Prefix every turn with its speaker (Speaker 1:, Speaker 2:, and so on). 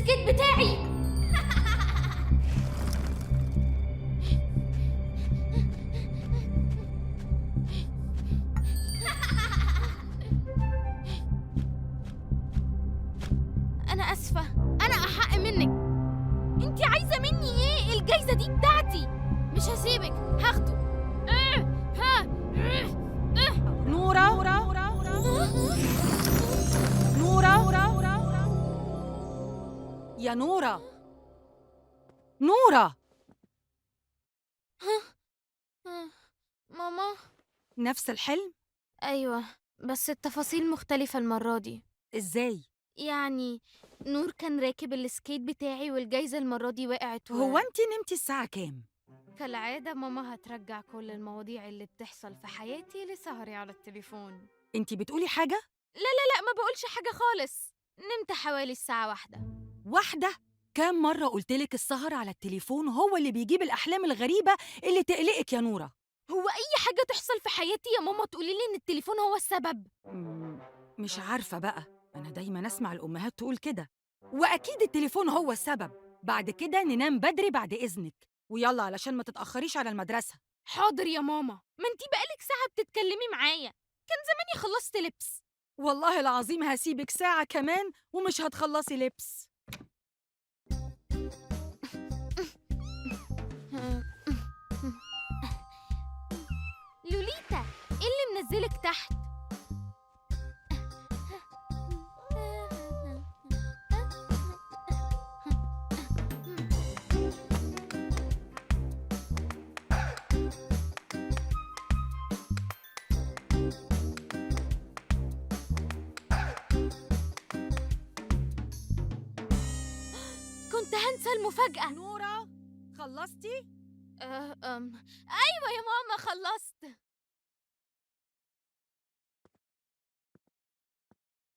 Speaker 1: السكيت بتاعي. أنا آسفة، أنا أحق منك. أنتِ عايزة مني إيه؟ الجايزة دي بتاعتي، مش هسيبك، هاخده.
Speaker 2: نورة نورة يا نورة نورة،
Speaker 1: ماما.
Speaker 2: نفس الحلم؟
Speaker 1: أيوة، بس التفاصيل مختلفة المرة دي.
Speaker 2: ازاي؟
Speaker 1: يعني نور كان راكب السكيت بتاعي والجايزة المرة دي وقعت
Speaker 2: هو انتي نمتي الساعة كام؟
Speaker 1: كالعادة ماما هترجع كل المواضيع اللي بتحصل في حياتي لسهري على التليفون.
Speaker 2: انتي بتقولي حاجة؟
Speaker 1: لا ما بقولش حاجة خالص. نمت حوالي الساعة 1.
Speaker 2: واحدة؟ كام مرة قلتلك السهر على التليفون هو اللي بيجيب الأحلام الغريبة اللي تقلقك يا نورة؟
Speaker 1: هو أي حاجة تحصل في حياتي يا ماما تقوليلي إن التليفون هو السبب؟
Speaker 2: مش عارفة بقى، أنا دايما أسمع الأمهات تقول كده، وأكيد التليفون هو السبب. بعد كده ننام بدري بعد إذنك، ويلا علشان ما تتأخريش على المدرسة.
Speaker 1: حاضر يا ماما، ما انتي بقالك ساعة بتتكلمي معايا، كان زماني خلصت لبس.
Speaker 2: والله العظيم هسيبك ساعة كمان ومش هتخلصي لبس.
Speaker 1: لوليتا، ايه اللي منزلك تحت؟ كنت هنسى المفاجأة.
Speaker 2: نورة، خلصتي؟
Speaker 1: أيوة يا ماما خلصت.